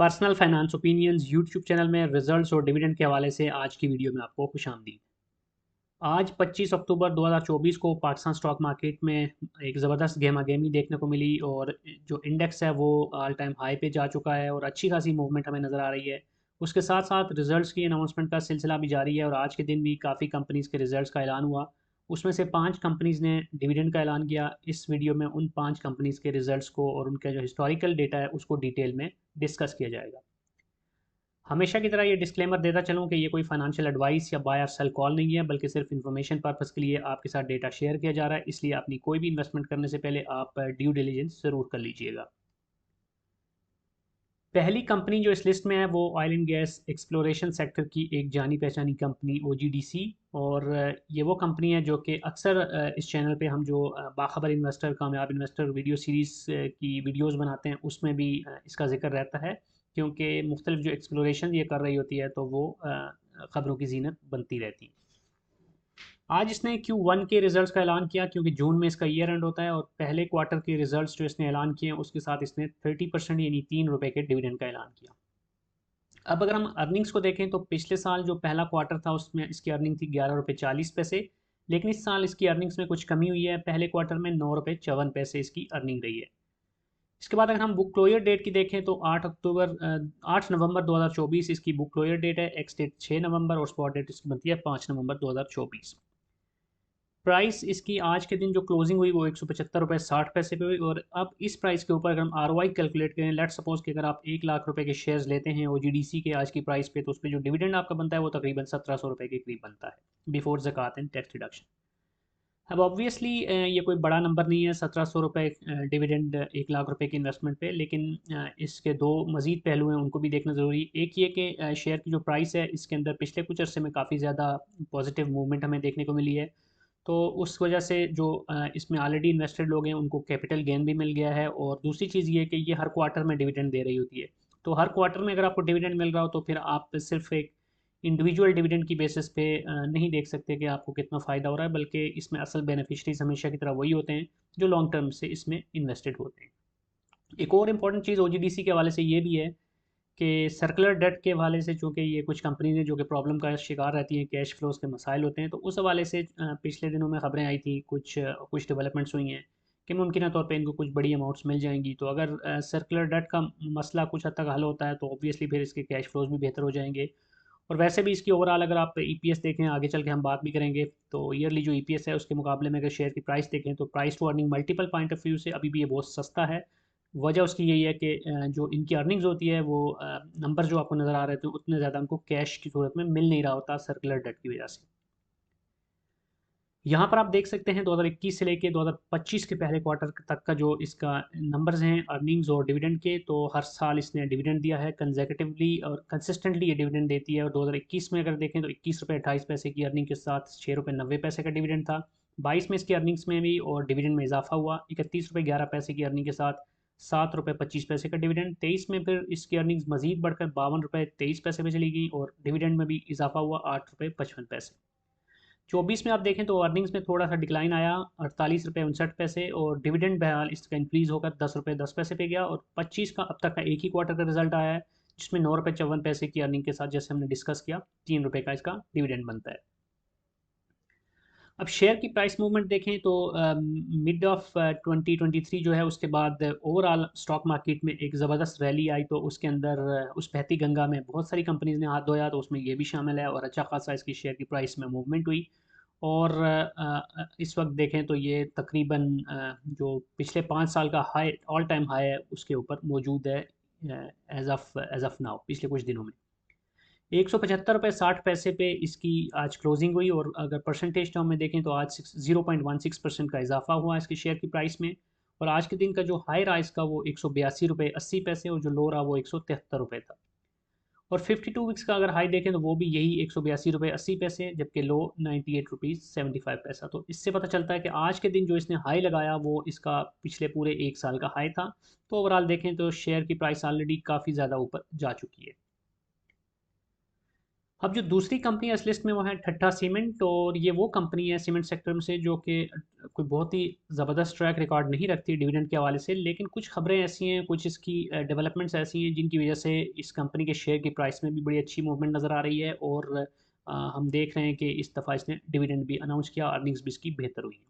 Personal finance opinions YouTube channel में results और dividend के हवाले से आज की वीडियो में आपको खुशामदीद। आज 25 अक्टूबर 2024 को पाकिस्तान स्टॉक मार्केट में एक ज़बरदस्त गहमागहमी देखने को मिली और जो इंडेक्स है वो ऑल टाइम हाई पे जा चुका है और अच्छी खासी मूवमेंट हमें नज़र आ रही है। उसके साथ साथ रिजल्ट्स की अनाउंसमेंट का सिलसिला भी जारी है और आज के दिन भी काफ़ी कंपनीज़ के रिजल्ट्स का ऐलान हुआ। उसमें से 5 कंपनीज़ ने डिविडेंड का ऐलान किया। इस वीडियो में उन 5 कंपनीज़ के रिजल्ट्स को और उनका जो हिस्टोरिकल डेटा है उसको डिटेल में डिस्कस किया जाएगा। हमेशा की तरह ये डिस्क्लेमर देता चलूँ कि ये कोई फाइनेंशियल एडवाइस या बाय और सेल कॉल नहीं है, बल्कि सिर्फ इन्फॉर्मेशन पर्पज़ के लिए आपके साथ डेटा शेयर किया जा रहा है। इसलिए अपनी कोई भी इन्वेस्टमेंट करने से पहले आप ड्यू डिलिजेंस ज़रूर कर लीजिएगा। पहली कंपनी जो इस लिस्ट में है वो oil and gas exploration sector की एक जानी पहचानी कंपनी OGDC। और ये वो कंपनी है जो कि अक्सर इस चैनल पे हम जो बाखबर इन्वेस्टर कामयाब इन्वेस्टर वीडियो सीरीज़ की वीडियोस बनाते हैं उसमें भी इसका जिक्र रहता है, क्योंकि मुख्तलिफ जो एक्सप्लोरेशन ये कर रही होती है तो वो ख़बरों की जीनत बनती रहती है। आज इसने Q1 के रिजल्ट्स का ऐलान किया, क्योंकि जून में इसका ईयर एंड होता है और पहले क्वार्टर के रिजल्ट्स जो इसने ऐलान किए हैं उसके साथ इसने 30% यानी ₹3 के डिविडेंड का ऐलान किया। अब अगर हम अर्निंग्स को देखें तो पिछले साल जो पहला क्वार्टर था उसमें इसकी अर्निंग थी ₹11.40, लेकिन इस साल इसकी अर्निंग्स में कुछ कमी हुई है। पहले क्वार्टर में ₹9.54 इसकी अर्निंग रही है। इसके बाद अगर हम बुक क्लोजर डेट की देखें तो 8 नवंबर 2024 इसकी बुक क्लोजर डेट है। एक्स डेट 6 नवंबर और स्पॉट डेट इसकी बनती है 5 नवंबर 2024। प्राइस इसकी आज के दिन जो क्लोजिंग हुई वो ₹175.60 पे हुई। और अब इस प्राइस के ऊपर अगर हम ROI कैलकुलेट करें, लेट सपोज कि अगर आप 1 लाख रुपए के शेयर्स लेते हैं OGDC के आज की प्राइस पे, तो उस पर जो डिविडेंड आपका बनता है वो तकरीबन ₹1700 के करीब बनता है बिफोर ज़कात एंड टैक्स डिडक्शन। अब ऑब्वियसली ये कोई बड़ा नंबर नहीं है ₹1700 डिविडेंड 1 लाख रुपए की इन्वेस्टमेंट पे, लेकिन इसके दो मज़ीद पहलू हैं उनको भी देखना ज़रूरी। एक ये कि शेयर की जो प्राइस है इसके अंदर पिछले कुछ अरसे में काफ़ी ज़्यादा पॉजिटिव मूवमेंट हमें देखने को मिली है। तो उस वजह से जो इसमें ऑलरेडी इन्वेस्टेड लोग हैं उनको कैपिटल गेन भी मिल गया है। और दूसरी चीज़ ये कि ये हर क्वार्टर में डिविडेंड दे रही होती है। तो हर क्वार्टर में अगर आपको डिविडेंड मिल रहा हो तो फिर आप सिर्फ एक इंडिविजुअल डिविडेंड की बेसिस पे नहीं देख सकते कि आपको कितना फ़ायदा हो रहा है, बल्कि इसमें असल बेनिफिशरीज हमेशा की तरह वही होते हैं जो लॉन्ग टर्म से इसमें इन्वेस्टेड होते हैं। एक और इम्पॉर्टेंट चीज़ OGDC के हवाले से ये भी है कि सर्कुलर डेट के हवाले से, चूँकि ये कुछ कंपनीज हैं जो कि प्रॉब्लम का शिकार रहती हैं, कैश फ्लोज के मसाइल होते हैं, तो उस हवाले से पिछले दिनों में खबरें आई थी, कुछ डेवलपमेंट्स हुई हैं कि मुमकिन तौर पे इनको कुछ बड़ी अमाउंट्स मिल जाएंगी। तो अगर सर्कुलर डेट का मसला कुछ हद तक हल होता है तो ऑब्वियसली फिर इसके कैश फ्लोज भी बेहतर हो जाएंगे। और वैसे भी इसकी ओवरऑल अगर आप EPS देखें, आगे चल के हम बात भी करेंगे, तो ईयरली जो EPS है उसके मुकाबले में अगर शेयर की प्राइस देखें तो price to earning multiple point of view से अभी भी ये बहुत सस्ता है। वजह उसकी यही है कि जो इनकी अर्निंग्स होती है वो नंबर जो आपको नज़र आ रहे थे उतने ज़्यादा उनको कैश की सूरत में मिल नहीं रहा होता सर्कुलर डेट की वजह से। यहाँ पर आप देख सकते हैं 2021 से लेके 2025 के पहले क्वार्टर तक का जो इसका नंबर्स हैं अर्निंग्स और डिविडेंड के, तो हर साल इसने डिविडेंड दिया है कंसेक्यूटिवली और कंसिस्टेंटली ये डिविडेंड देती है। और 2021 में अगर देखें तो ₹21.28 की अर्निंग के साथ ₹6.90 का डिविडेंड था। 22 में इसकी अर्निंग्स में भी और डिविडेंड में इजाफा हुआ, ₹31.11 की अर्निंग के साथ ₹7.25 का डिविडेंड। 23 में फिर इसकी अर्निंग्स मजीद बढ़कर ₹52.23 पे चली गई और डिविडेंड में भी इजाफा हुआ ₹8.55। 24 में आप देखें तो अर्निंग्स में थोड़ा सा डिक्लाइन आया, ₹48.59, और डिविडेंड बहरहाल इसका इंक्रीज़ होकर ₹10.10 पे गया। और 25 का अब तक का एक ही क्वार्टर का रिजल्ट आया है जिसमें ₹9.54 की अर्निंग के साथ, जैसे हमने डिस्कस किया, ₹3 का इसका डिविडेंड बनता है। अब शेयर की प्राइस मूवमेंट देखें तो मिड ऑफ 2023 जो है उसके बाद ओवरऑल स्टॉक मार्केट में एक ज़बरदस्त रैली आई। तो उसके अंदर उस बहती गंगा में बहुत सारी कंपनीज ने हाथ धोया, तो उसमें ये भी शामिल है और अच्छा खासा इसकी शेयर की प्राइस में मूवमेंट हुई। और इस वक्त देखें तो ये तकरीबन जो पिछले 5 साल का हाई ऑल टाइम हाई है उसके ऊपर मौजूद है एज ऑफ नाउ पिछले कुछ दिनों में। ₹175.60 पे इसकी आज क्लोजिंग हुई। और अगर परसेंटेज टर्म में देखें तो आज 0.16% का इजाफा हुआ इसकी शेयर की प्राइस में। और आज के दिन का जो हाई रहा इसका वो ₹182.80 और जो लो रहा वो ₹173 था। और 52 वीक्स का अगर हाई देखें तो वो भी यही ₹182.80, जबकि लो ₹98.75। तो इससे पता चलता है कि आज के दिन जो इसने हाई लगाया वो इसका पिछले पूरे एक साल का हाई था। तो ओवरऑल देखें तो शेयर की प्राइस ऑलरेडी काफ़ी ज़्यादा ऊपर जा चुकी है। अब जो दूसरी कंपनी है इस लिस्ट में वो है ठट्टा सीमेंट, और ये वो कंपनी है सीमेंट सेक्टर में से जो कि कोई बहुत ही ज़बरदस्त ट्रैक रिकॉर्ड नहीं रखती डिविडेंड के हवाले से, लेकिन कुछ खबरें ऐसी हैं, कुछ इसकी डेवलपमेंट्स ऐसी हैं जिनकी वजह से इस कंपनी के शेयर की प्राइस में भी बड़ी अच्छी मूवमेंट नज़र आ रही है, और हम देख रहे हैं कि इस दफ़ा इसने डिविडेंड भी अनाउंस किया, अर्निंग्स भी इसकी बेहतर हुई है।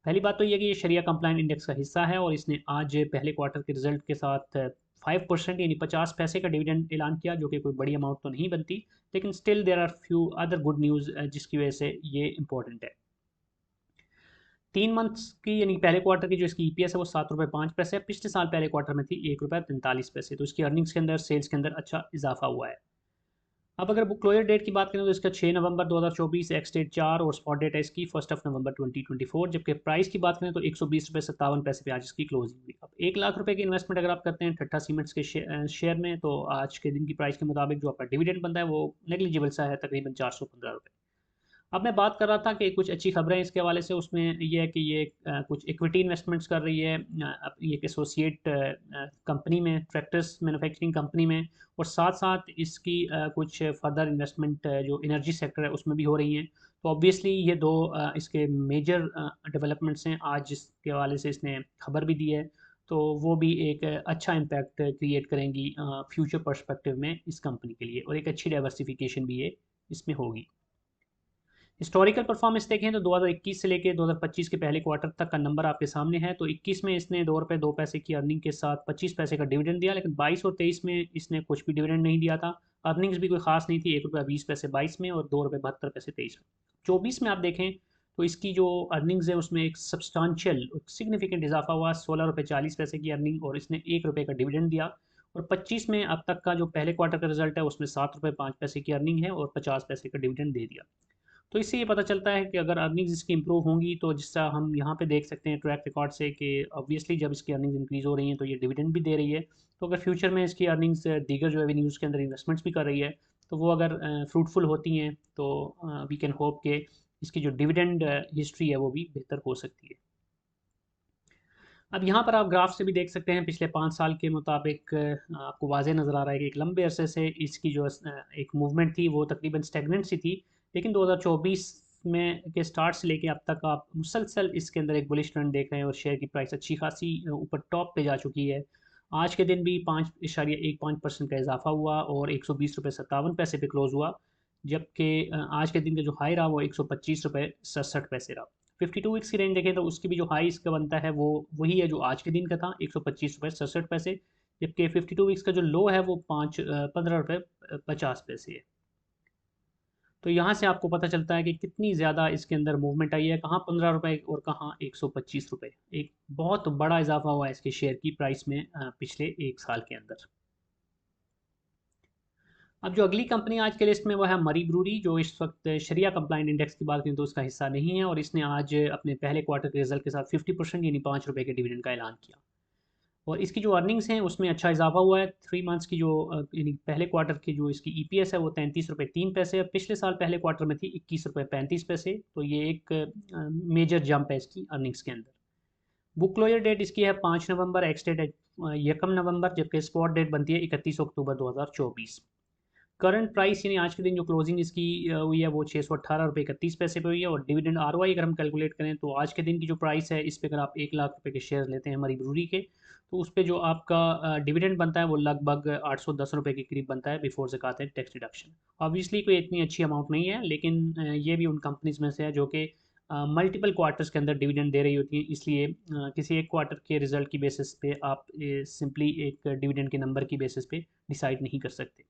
पहली बात तो ये कि ये शरिया कंप्लाइंट इंडेक्स का हिस्सा है, और इसने आज पहले क्वार्टर के रिजल्ट के साथ 5% यानी 50 पैसे का डिविडेंड ऐलान किया, जो कि कोई बड़ी अमाउंट तो नहीं बनती, लेकिन still there are few other good news जिसकी वजह से ये इंपॉर्टेंट है। 3 मंथ्स की यानी पहले क्वार्टर की जो इसकी ईपीएस है वो ₹7.05 पिछले साल पहले क्वार्टर में थी ₹1.43, तो इसकी अर्निंग्स के अंदर, सेल्स के अंदर अच्छा इजाफा हुआ है। अब अगर बुक क्लोजर डेट की बात करें तो इसका 6 नवंबर 2024, एक्स डेट 4 और स्पॉट डेट है इसकी 1 नवंबर 2024। जबकि प्राइस की बात करें तो ₹120.57 पे आज इसकी क्लोजिंग हुई। अब 1 लाख रुपए की इन्वेस्टमेंट अगर आप करते हैं ठट्टा सीमेंट्स के शेयर में, तो आज के दिन की प्राइस के मुताबिक जो आपका डिविडेंड बनता है वो नेग्लिजिबल सा है, तकरीबन ₹415। अब मैं बात कर रहा था कि कुछ अच्छी खबरें इसके हवाले से, उसमें ये है कि ये कुछ इक्विटी इन्वेस्टमेंट्स कर रही है ये एक एसोसिएट कंपनी में, ट्रैक्टर्स मैन्युफैक्चरिंग कंपनी में, और साथ साथ इसकी कुछ फर्दर इन्वेस्टमेंट जो एनर्जी सेक्टर है उसमें भी हो रही हैं। तो ऑब्वियसली ये दो इसके मेजर डेवलपमेंट्स हैं, आज इसके हवाले से इसने खबर भी दी है, तो वो भी एक अच्छा इम्पैक्ट क्रिएट करेंगी फ्यूचर पर्सपेक्टिव में इस कंपनी के लिए, और एक अच्छी डाइवर्सिफिकेशन भी ये इसमें होगी। हिस्टोरिकल परफॉर्मेंस देखें तो 2021 से लेकर 2025 के पहले क्वार्टर तक का नंबर आपके सामने है। तो 21 में इसने ₹2.02 की अर्निंग के साथ 25 पैसे का डिविडेंड दिया, लेकिन 22 और 23 में इसने कुछ भी डिविडेंड नहीं दिया था। अर्निंग्स भी कोई खास नहीं थी, ₹1.20 22 में और ₹2.72 23 में। 24 में आप देखें तो इसकी जो अर्निंग्स है उसमें एक सब्सटेंशियल सिग्निफिकेंट इजाफा हुआ, ₹16.40 की अर्निंग, और इसने ₹1 का डिविडेंड दिया। और 25 में अब तक का जो पहले क्वार्टर का रिजल्ट है उसमें ₹7.05 की अर्निंग है और 50 पैसे का डिविडेंड दे दिया। तो इससे ये पता चलता है कि अगर अर्निंग्स इसकी इंप्रूव होंगी, तो जिसका हम यहाँ पे देख सकते हैं ट्रैक रिकॉर्ड से कि ऑब्वियसली जब इसकी अर्निंग्स इंक्रीज़ हो रही हैं तो ये डिविडेंड भी दे रही है। तो अगर फ्यूचर में इसकी अर्निंग्स दीगर जो एवेन्यूज़ के अंदर इन्वेस्टमेंट्स भी कर रही है, तो वो अगर फ्रूटफुल होती हैं तो वी कैन होप कि इसकी जो डिविडेंड हिस्ट्री है वो भी बेहतर हो सकती है। अब यहाँ पर आप ग्राफ से भी देख सकते हैं, पिछले 5 साल के मुताबिक आपको वाज़ेह नज़र आ रहा है कि एक लंबे अरसे से इसकी जो एक मूवमेंट थी वो तकरीबन स्टेगनेंट सी थी, लेकिन 2024 में के स्टार्ट से लेके अब तक आप मुसलसल इसके अंदर एक बुलिश ट्रेंड देख रहे हैं, और शेयर की प्राइस अच्छी खासी ऊपर टॉप पे जा चुकी है। आज के दिन भी 5.15% का इजाफा हुआ और ₹120.57 पे क्लोज हुआ, जबकि आज के दिन का जो हाई रहा वो ₹125.67 रहा। 52 वीक्स की रेंज देखें तो उसकी भी जो हाई इसका बनता है वो वही है जो आज के दिन का था, ₹125.67, जबकि 52 वीक्स का जो लो है वो ₹15.50 है। तो यहाँ से आपको पता चलता है कि कितनी ज़्यादा इसके अंदर मूवमेंट आई है, कहाँ ₹15 और कहाँ ₹125। एक बहुत बड़ा इजाफा हुआ है इसके शेयर की प्राइस में पिछले 1 साल के अंदर। अब जो अगली कंपनी आज के लिस्ट में वो है मरी ब्रूरी, जो इस वक्त शरिया कंप्लाइंट इंडेक्स की बात करें तो उसका हिस्सा नहीं है, और इसने आज अपने पहले क्वार्टर के रिजल्ट के साथ 50% यानी ₹5 के डिविडेंड का ऐलान किया। और इसकी जो अर्निंग्स हैं उसमें अच्छा इजाफा हुआ है। 3 मंथ्स की जो यानी पहले क्वार्टर की जो इसकी ईपीएस है वो ₹33.03 है, पिछले साल पहले क्वार्टर में थी ₹21.35। तो ये एक मेजर जंप है इसकी अर्निंग्स के अंदर। बुक क्लोजर डेट इसकी है 5 नवंबर, एक्स डेट है 1 नवंबर, जबकि स्पॉट डेट बनती है 31 अक्टूबर 2024। करंट प्राइस यानी आज के दिन जो क्लोजिंग इसकी हुई है वो ₹618.31 पे हुई है, और डिविडेंड आरओआई अगर हम कैलकुलेट करें तो आज के दिन की जो प्राइस है इस पे अगर आप ₹1 लाख के शेयर लेते हैं हमारी ब्रूरी के, तो उस पे जो आपका डिविडेंड बनता है वो लगभग ₹810 के करीब बनता है बिफोर ज़कात एंड टैक्स डिडक्शन। ऑब्वियसली कोई इतनी अच्छी अमाउंट नहीं है, लेकिन ये भी उन कंपनीज़ में से है जो कि मल्टीपल क्वार्टर्स के अंदर डिविडेंड दे रही होती हैं, इसलिए किसी एक क्वार्टर के रिजल्ट की बेसिस पे आप सिंपली एक डिविडेंड के नंबर की बेसिस पे डिसाइड नहीं कर सकते।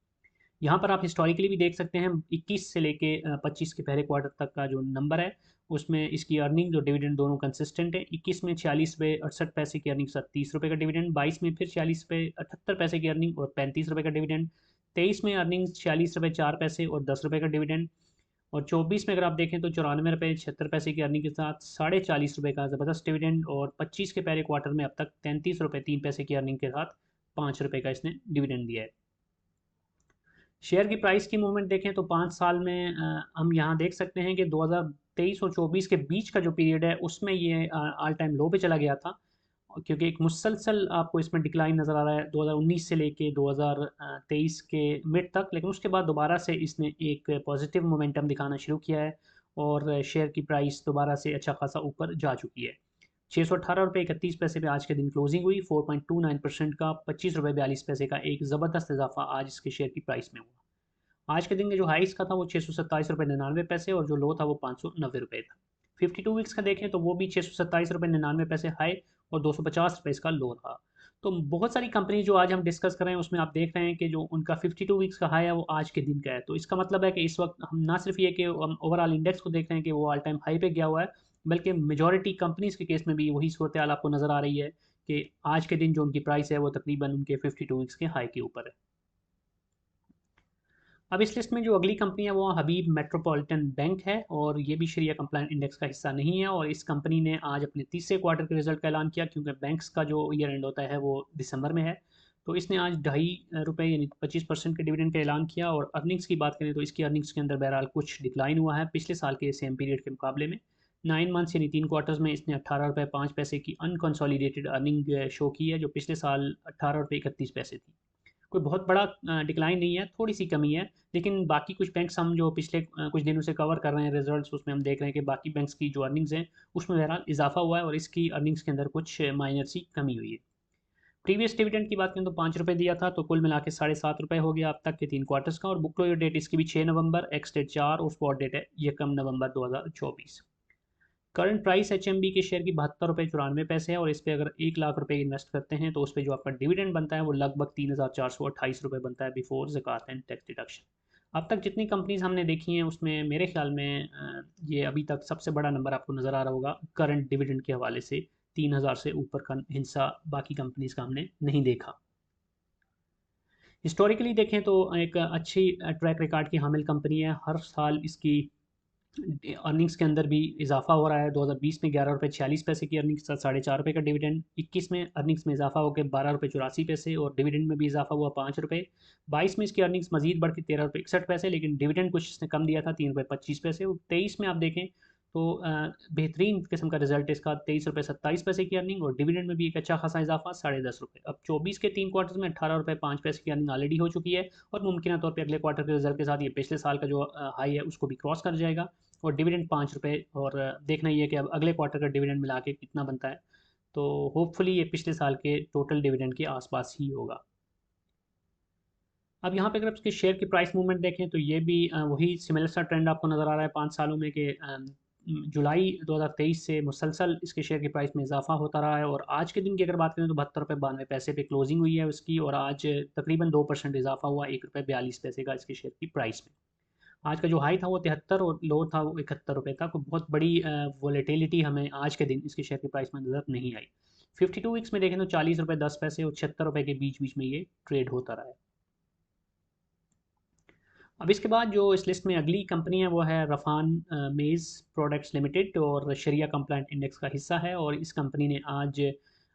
यहाँ पर आप हिस्टोरिकली भी देख सकते हैं, 21 से लेके 25 के पहले क्वार्टर तक का जो नंबर है उसमें इसकी अर्निंग और डिविडेंड दोनों कंसिस्टेंट है। 21 में ₹46.68 की अर्निंग, ₹30 का डिविडेंड। 22 में फिर ₹46.78 की अर्निंग और ₹35 का डिविडेंड। 23 में अर्निंग ₹46.04 और ₹10 का डिविडेंड। और 24 में अगर आप देखें तो ₹94.76 की अर्निंग के साथ ₹40.40 का ज़बरदस्त डिविडेंड, और 25 के पहले क्वार्टर में अब तक ₹33.03 की अर्निंग के साथ ₹5 का इसने डिविडेंड दिया है। शेयर की प्राइस की मूवमेंट देखें तो 5 साल में हम यहाँ देख सकते हैं कि 2023 और 24 के बीच का जो पीरियड है उसमें ये ऑल टाइम लो पे चला गया था, क्योंकि एक मुसलसल आपको इसमें डिक्लाइन नज़र आ रहा है 2019 से लेके 2023 के मिड तक, लेकिन उसके बाद दोबारा से इसने एक पॉजिटिव मोमेंटम दिखाना शुरू किया है और शेयर की प्राइस दोबारा से अच्छा खासा ऊपर जा चुकी है। 618 रुपये 31 पैसे पे आज के दिन क्लोजिंग हुई। 4.29% का 25 रुपये 42 पैसे का एक ज़बरदस्त इजाफा आज इसके शेयर की प्राइस में हुआ। आज के दिन के जो हाइस का था वो 627 रुपये 99 पैसे और जो लो था वो 590 रुपये था। 52 वीक्स का देखें तो वो भी 627 रुपये 99 पैसे हाई और 250 रुपये इसका लो था। तो बहुत सारी कंपनी जो आज हम डिस्कस कर रहे हैं उसमें आप देख रहे हैं कि जो उनका 52 वीक्स का हाई है वो आज के दिन का है। तो इसका मतलब है कि इस वक्त हम ना सिर्फ ये कि हम ओवरऑल इंडेक्स को देख रहे हैं कि वो ऑल टाइम हाई पे गया हुआ है, बल्कि मेजॉरिटी कंपनीज के केस में भी वही सूरत हाल आपको नज़र आ रही है कि आज के दिन जो उनकी प्राइस है वो तकरीबन उनके 52 वीक्स के हाई के ऊपर है। अब इस लिस्ट में जो अगली कंपनी है वो हबीब मेट्रोपॉलिटन बैंक है और ये भी शरिया कंप्लायंट इंडेक्स का हिस्सा नहीं है। और इस कंपनी ने आज अपने तीसरे क्वार्टर के रिजल्ट का ऐलान किया, क्योंकि बैंक्स का जो ईयर एंड होता है वो दिसंबर में है। तो इसने आज ₹2.5 यानी 25% के डिविडेंड का ऐलान किया। और अर्निंग्स की बात करें तो इसकी अर्निंग्स के अंदर बहरहाल कुछ डिक्लाइन हुआ है पिछले साल के सेम पीरियड के मुकाबले में। 9 मंथ्स यानी 3 क्वार्टर्स में इसने ₹18.05 की अनकंसोलिडेटेड अर्निंग शो की है, जो पिछले साल ₹18.31 थी। कोई बहुत बड़ा डिक्लाइन नहीं है, थोड़ी सी कमी है। लेकिन बाकी कुछ बैंक्स हम जो पिछले कुछ दिनों से कवर कर रहे हैं रिजल्ट्स, उसमें हम देख रहे हैं कि बाकी बैंक्स की जो अर्निंग्स हैं उसमें बहरहाल इजाफा हुआ है और इसकी अर्निंग्स के अंदर कुछ माइनर सी कमी हुई है। प्रीवियस डिविडेंड की बात करें तो ₹5 दिया था, तो कुल मिला के ₹7.5 हो गया अब तक के 3 क्वार्टर्स का। और बुक क्लोजर डेट इसकी भी 6 नवंबर, एक्स डेट 4 और स्पॉट डेट है 1 नवंबर 2024। करंट प्राइस एचएमबी के शेयर की ₹72.94 है और इस पर अगर ₹1 लाख इन्वेस्ट करते हैं तो उस पर जो आपका डिविडेंड बनता है वो लगभग ₹3,428 बनता है बिफोर ज़कात एंड टैक्स डिडक्शन। अब तक जितनी कंपनीज हमने देखी हैं उसमें मेरे ख्याल में ये अभी तक सबसे बड़ा नंबर आपको नज़र आ रहा होगा करंट डिविडेंड के हवाले से। 3,000 से ऊपर का हिस्सा बाकी कंपनीज का हमने नहीं देखा। हिस्टोरिकली देखें तो एक अच्छी ट्रैक रिकॉर्ड की हामिल कंपनी है। हर साल इसकी अर्निंग्स के अंदर भी इजाफा हो रहा है। 2020 में ₹11.46 की अर्निंग्स, ₹4.5 का डिविडेंड। 21 में अर्निंग्स में इजाफा होकर ₹12.84 और डिविडेंड में भी इजाफा हुआ ₹5। 22 में इसकी अर्निंग्स मजीद बढ़ के ₹13.61, लेकिन डिविडेंड कुछ इसने कम दिया था ₹3.25। और 23 में आप देखें तो बेहतरीन किस्म का रिजल्ट इसका ₹23.27 की अर्निंग और डिविडेंड में भी एक अच्छा खासा इजाफा ₹10.5। अब 24 के 3 क्वार्टर्स में ₹18.05 की अर्निंग ऑलरेडी हो चुकी है और मुमकिन तौर पर अगले क्वार्टर के रिजल्ट के साथ ये पिछले साल का जो हाई है उसको भी क्रॉस कर जाएगा और डिविडेंड ₹5। और देखना ये है कि अब अगले क्वार्टर का डिविडेंड मिला के कितना बनता है। तो होपफुली ये पिछले साल के टोटल डिविडेंड के आसपास ही होगा। अब यहाँ पे अगर इसके शेयर की प्राइस मूवमेंट देखें तो ये भी वही सिमिलर सा ट्रेंड आपको नज़र आ रहा है 5 सालों में कि जुलाई 2023 से मुसलसल इसके शेयर की प्राइस में इजाफा होता रहा है। और आज के दिन की अगर बात करें तो ₹72.92 पे क्लोजिंग हुई है उसकी और आज तकरीबन 2% इजाफा हुआ ₹1.42 का इसके शेयर की प्राइस में। आज का जो हाई था वो 73 और लो था वो ₹71 था। कोई बहुत बड़ी वॉलेटिलिटी हमें आज के दिन इसके शेयर की प्राइस में नज़र नहीं आई। 52 वीक्स में देखें तो ₹40.10 और ₹76 के बीच बीच में ये ट्रेड होता रहा है। अब इसके बाद जो इस लिस्ट में अगली कंपनी है वो है रफ़ान मेज़ प्रोडक्ट्स लिमिटेड और शरिया कंप्लाइंट इंडेक्स का हिस्सा है। और इस कंपनी ने आज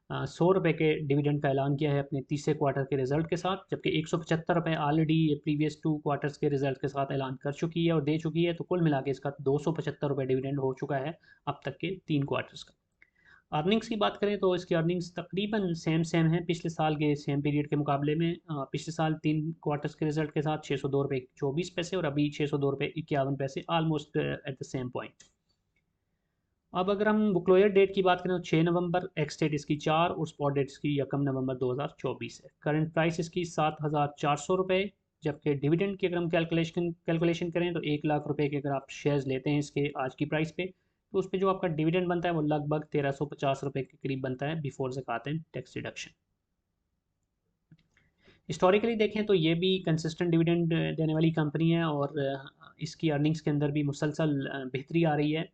₹100 के डिविडेंड का ऐलान किया है अपने तीसरे क्वार्टर के रिजल्ट के साथ, जबकि ₹175 ऑलरेडी ये प्रीवियस 2 क्वार्टर्स के रिजल्ट के साथ ऐलान कर चुकी है और दे चुकी है। तो कुल मिला के इसका ₹275 डिविडेंड हो चुका है अब तक के 3 क्वार्टर्स का। अर्निंग्स की बात करें तो इसकी अर्निंग्स तकरीबन सेम सेम है पिछले साल के सेम पीरियड के मुकाबले में। पिछले साल 3 क्वार्टर्स के रिजल्ट के साथ ₹602.24 और अभी ₹602.51, almost at the same point. अब अगर हम बुकलोयर डेट की बात करें तो 6 नवंबर, एक्स डेट इसकी 4 और स्पॉट डेट इसकी 1 नवंबर 2024 है। करंट प्राइस इसकी ₹7,400, जबकि डिविडेंड की अगर हम कैलकुलेशन करें तो ₹1 लाख के अगर आप शेयर्स लेते हैं इसके आज की प्राइस पे तो उस पर जो आपका डिविडेंड बनता है वो लगभग ₹1,350 के करीब बनता है बिफोर ज़कात एंड टैक्स डिडक्शन। हिस्टोरिकली देखें तो ये भी कंसिस्टेंट डिविडेंड देने वाली कंपनी है और इसकी अर्निंग्स के अंदर भी मुसलसल बेहतरी आ रही है।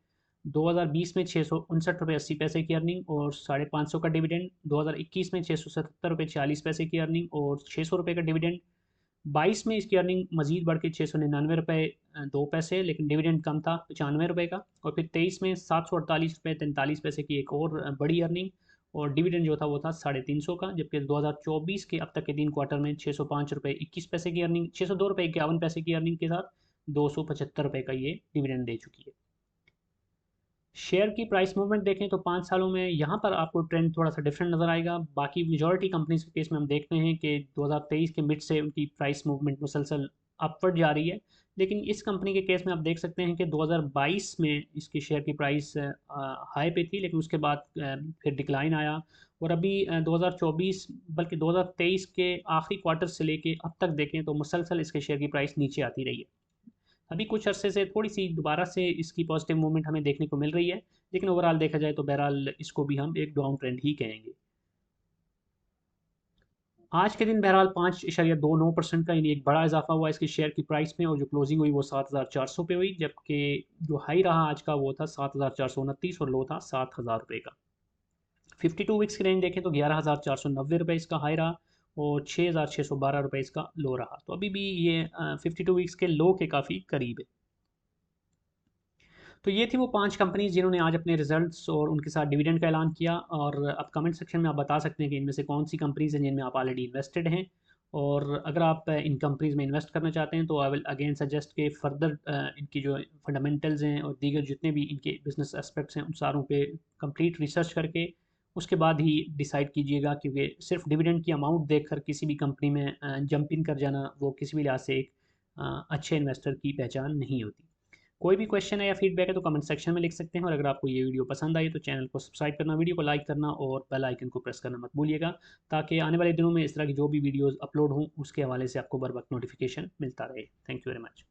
2020 में ₹659.80 की अर्निंग और ₹550 का डिविडेंड। 2021 में ₹677.40 की अर्निंग और ₹600 का डिविडेंड। 22 में इसकी अर्निंग मजीद बढ़ के ₹699.02, लेकिन डिविडेंड कम था ₹95 का। और फिर 23 में ₹748.43 की एक और बड़ी अर्निंग और डिविडेंड जो था वो था ₹350 का। जबकि 2024 के अब तक के 3 क्वार्टर में ₹605.21 की अर्निंग, ₹602.51 की अर्निंग के साथ ₹275 का ये डिविडेंड दे चुकी है। शेयर की प्राइस मूवमेंट देखें तो 5 सालों में यहाँ पर आपको ट्रेंड थोड़ा सा डिफरेंट नज़र आएगा। बाकी मेजॉरिटी कंपनीज के केस में हम देखते हैं कि 2023 के मिड से उनकी प्राइस मूवमेंट मुसलसल अपवर्ड जा रही है। लेकिन इस कंपनी के केस में आप देख सकते हैं कि 2022 में इसकी शेयर की प्राइस हाई पे थी, लेकिन उसके बाद फिर डिक्लाइन आया। और अभी 2024 बल्कि 2023 के आखिरी क्वार्टर से लेके अब तक देखें तो मुसलसल इसके शेयर की प्राइस नीचे आती रही है। अभी कुछ अरसे से थोड़ी सी दोबारा से इसकी पॉजिटिव मूवमेंट हमें देखने को मिल रही है, लेकिन ओवरऑल देखा जाए तो बहरहाल इसको भी हम एक डाउन ट्रेंड ही कहेंगे। आज के दिन बहरहाल 5.29% का यानी एक बड़ा इजाफा हुआ इसकी शेयर की प्राइस में, और जो क्लोजिंग हुई वो 7,400 पे हुई, जबकि जो हाई रहा आज का वो था 7,429 और लो था 7,000 रुपये का। 52 वीक्स की रेंज देखें तो 11,490 रुपये इसका हाई रहा और 6,612 रुपये इसका लो रहा। तो अभी भी ये 52 वीक्स के लो के काफ़ी करीब है। तो ये थी वो 5 कंपनीज जिन्होंने आज अपने रिजल्ट्स और उनके साथ डिविडेंड का ऐलान किया। और अब कमेंट सेक्शन में आप बता सकते हैं कि इनमें से कौन सी कंपनीज हैं जिनमें आप ऑलरेडी इन्वेस्टेड हैं। और अगर आप इन कंपनीज में इन्वेस्ट करना चाहते हैं तो आई विल अगेन सजेस्ट के फर्दर इनकी जो फंडामेंटल्स हैं और दीगर जितने भी इनके बिजनेस एस्पेक्ट्स हैं उन सारों पे कंप्लीट रिसर्च करके उसके बाद ही डिसाइड कीजिएगा, क्योंकि सिर्फ डिविडेंड की अमाउंट देखकर किसी भी कंपनी में जंप इन कर जाना वो किसी भी लिहाज से एक अच्छे इन्वेस्टर की पहचान नहीं होती। कोई भी क्वेश्चन है या फीडबैक है तो कमेंट सेक्शन में लिख सकते हैं। और अगर आपको ये वीडियो पसंद आई तो चैनल को सब्सक्राइब करना, वीडियो को लाइक करना और बेल आइकन को प्रेस करना मत भूलिएगा, ताकि आने वाले दिनों में इस तरह की जो भी वीडियोस अपलोड हों उसके हवाले से आपको बर वक्त नोटिफिकेशन मिलता रहे। Thank you very much.